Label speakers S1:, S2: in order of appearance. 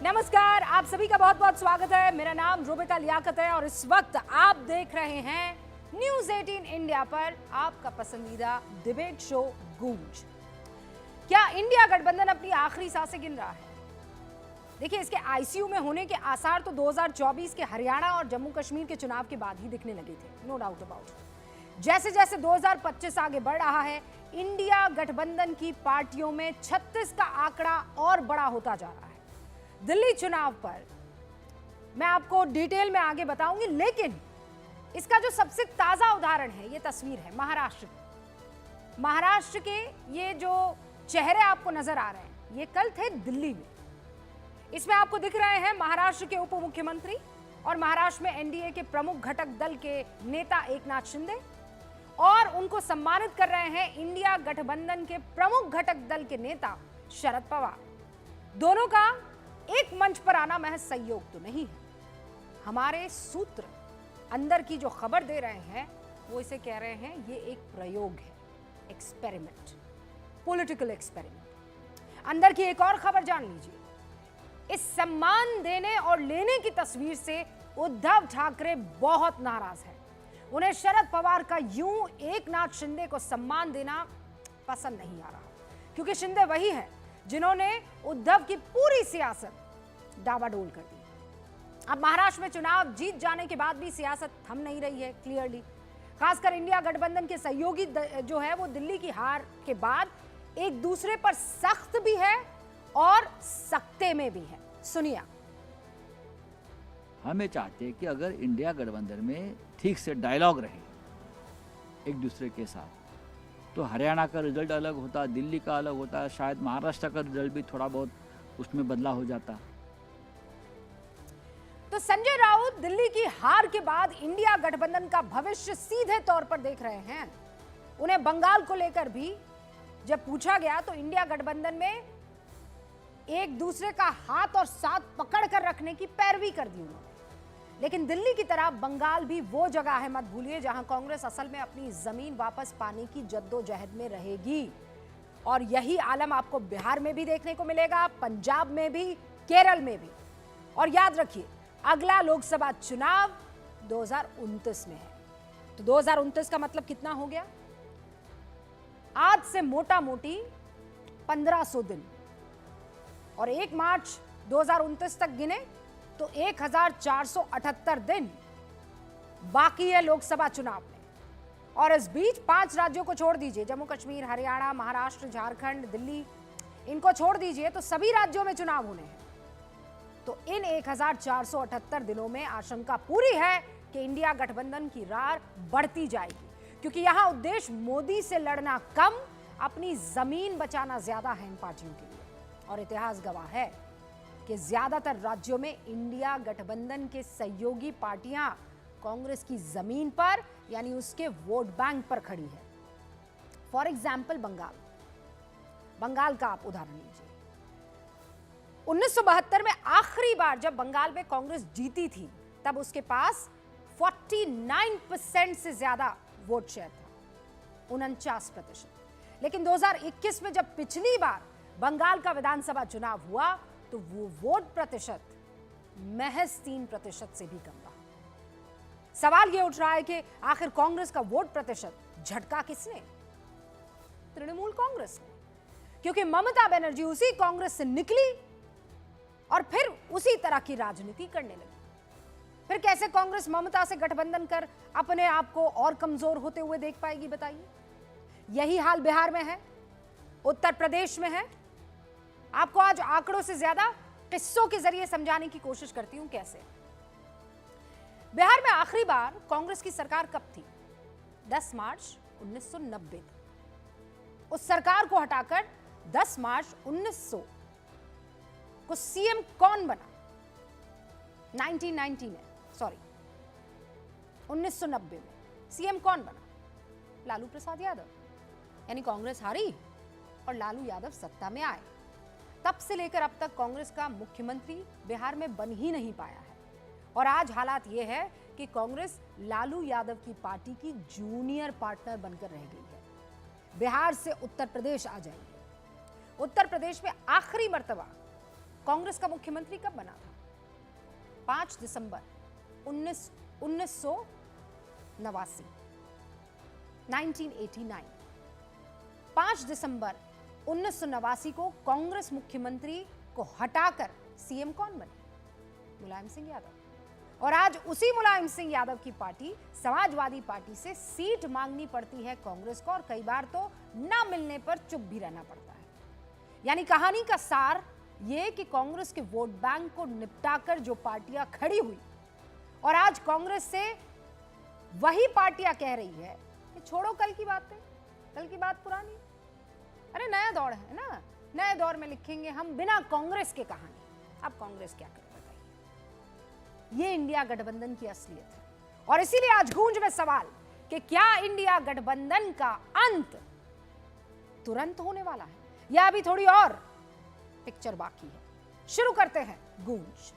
S1: नमस्कार, आप सभी का बहुत बहुत स्वागत है। मेरा नाम रुबिता लियाकत है और इस वक्त आप देख रहे हैं न्यूज 18 इंडिया पर आपका पसंदीदा डिबेट शो गूंज। क्या इंडिया गठबंधन अपनी आखिरी सांसें गिन रहा है? देखिए, इसके आईसीयू में होने के आसार तो 2024 के हरियाणा और जम्मू कश्मीर के चुनाव के बाद ही दिखने लगे थे, नो डाउट अबाउट। जैसे जैसे 2025 आगे बढ़ रहा है, इंडिया गठबंधन की पार्टियों में 36 का आंकड़ा और बड़ा होता जा रहा है। दिल्ली चुनाव पर मैं आपको डिटेल में आगे बताऊंगी, लेकिन इसका जो सबसे ताजा उदाहरण है, ये तस्वीर है महाराष्ट्र की। महाराष्ट्र के ये जो चेहरे आपको नजर आ रहे हैं, ये कल थे दिल्ली में। इसमें आपको दिख रहे हैं महाराष्ट्र के उप मुख्यमंत्री और महाराष्ट्र में एनडीए के प्रमुख घटक दल के नेता एकनाथ शिंदे, और उनको सम्मानित कर रहे हैं इंडिया गठबंधन के प्रमुख घटक दल के नेता शरद पवार। दोनों का एक मंच पर आना महज संयोग तो नहीं है। हमारे सूत्र अंदर की जो खबर दे रहे हैं, वो इसे कह रहे हैं ये एक प्रयोग है, एक्सपेरिमेंट, पॉलिटिकल एक्सपेरिमेंट। अंदर की एक और खबर जान लीजिए। इस सम्मान देने और लेने की तस्वीर से उद्धव ठाकरे बहुत नाराज है। उन्हें शरद पवार का यूं एकनाथ शिंदे को सम्मान देना पसंद नहीं आ रहा, क्योंकि शिंदे वही है जिन्होंने उद्धव की पूरी सियासत डावाडोल कर दी। अब महाराष्ट्र में चुनाव जीत जाने के बाद भी सियासत थम नहीं रही है क्लियरली। खासकर इंडिया गठबंधन के सहयोगी जो है वो दिल्ली की हार के बाद एक दूसरे पर सख्त भी है और सख्ते में भी है। सुनिए,
S2: हम ये चाहते हैं कि अगर इंडिया गठबंधन में ठीक से डायलॉग रहे एक दूसरे के साथ, तो हरियाणा का रिजल्ट अलग होता, दिल्ली का अलग होता, शायद महाराष्ट्र का रिजल्ट भी थोड़ा बहुत उसमें बदलाव हो जाता।
S1: तो संजय राउत दिल्ली की हार के बाद इंडिया गठबंधन का भविष्य सीधे तौर पर देख रहे हैं। उन्हें बंगाल को लेकर भी जब पूछा गया तो इंडिया गठबंधन में एक दूसरे का हाथ और साथ पकड़ कर रखने की पैरवी कर दी उन्होंने। लेकिन दिल्ली की तरह बंगाल भी वो जगह है, मत भूलिए, जहां कांग्रेस असल में अपनी जमीन वापस पाने की जद्दोजहद में रहेगी। और यही आलम आपको बिहार में भी देखने को मिलेगा, पंजाब में भी, केरल में भी। और याद रखिए, अगला लोकसभा चुनाव 2029 में है। तो 2029 का मतलब कितना हो गया? आज से मोटा मोटी 1500 दिन, और 1 मार्च 2029 तक गिने तो 1478 दिन बाकी है लोकसभा चुनाव में। और इस बीच 5 राज्यों को छोड़ दीजिए, जम्मू कश्मीर, हरियाणा, महाराष्ट्र, झारखंड, दिल्ली, इनको छोड़ दीजिए तो सभी राज्यों में चुनाव होने हैं। तो इन 1478 दिनों में आशंका पूरी है कि इंडिया गठबंधन की रार बढ़ती जाएगी, क्योंकि यहां उद्देश्य मोदी से लड़ना कम, अपनी जमीन बचाना ज्यादा है इन पार्टियों के लिए। और इतिहास गवाह है कि ज्यादातर राज्यों में इंडिया गठबंधन के सहयोगी पार्टियां कांग्रेस की जमीन पर, यानी उसके वोट बैंक पर खड़ी है। फॉर एग्जाम्पल बंगाल का आप उदाहरण लीजिए। 1972 में आखिरी बार जब बंगाल में कांग्रेस जीती थी, तब उसके पास 49% से ज्यादा वोट शेयर था, 49%। लेकिन 2021 में जब पिछली बार बंगाल का विधानसभा चुनाव हुआ, तो वो वोट प्रतिशत महज 3% से भी कम रहा। सवाल ये उठ रहा है कि आखिर कांग्रेस का वोट प्रतिशत झटका किसने? तृणमूल कांग्रेस ने, क्योंकि ममता बनर्जी उसी कांग्रेस से निकली और फिर उसी तरह की राजनीति करने लगी। फिर कैसे कांग्रेस ममता से गठबंधन कर अपने आप को और कमजोर होते हुए देख पाएगी, बताइए। यही हाल बिहार में है, उत्तर प्रदेश में है। आपको आज आंकड़ों से ज्यादा किस्सों के जरिए समझाने की कोशिश करती हूं कैसे। बिहार में आखिरी बार कांग्रेस की सरकार कब थी? 10 मार्च 1990 थी। उस सरकार को हटाकर 10 मार्च 1900 को सीएम कौन बना? 1990 में, सॉरी 1990 में सीएम कौन बना? लालू प्रसाद यादव। यानी कांग्रेस हारी और लालू यादव सत्ता में आए। तब से लेकर अब तक कांग्रेस का मुख्यमंत्री बिहार में बन ही नहीं पाया है। और आज हालात यह है कि कांग्रेस लालू यादव की पार्टी की जूनियर पार्टनर बनकर रह गई है। बिहार से उत्तर प्रदेश आ जाएंगे। उत्तर प्रदेश में आखिरी मर्तबा कांग्रेस का मुख्यमंत्री कब बना था? 5 दिसंबर 1989, 1989। 5 दिसंबर 1989 को कांग्रेस मुख्यमंत्री को हटाकर सीएम कौन बने? मुलायम सिंह यादव। और आज उसी मुलायम सिंह यादव की पार्टी समाजवादी पार्टी से सीट मांगनी पड़ती है कांग्रेस को, और कई बार तो ना मिलने पर चुप भी रहना पड़ता है। यानी कहानी का सार ये कि कांग्रेस के वोट बैंक को निपटाकर जो पार्टियां खड़ी हुई, और आज कांग्रेस से वही पार्टियां कह रही है कि छोड़ो कल की बातें, कल की बात पुरानी, अरे नया दौर है ना, नए दौर में लिखेंगे हम बिना कांग्रेस के कहानी। अब कांग्रेस क्या करे बताइए? ये इंडिया गठबंधन की असलियत है। और इसीलिए आज गूंज में सवाल कि क्या इंडिया गठबंधन का अंत तुरंत होने वाला है या अभी थोड़ी और पिक्चर बाकी है? शुरू करते हैं गूंज।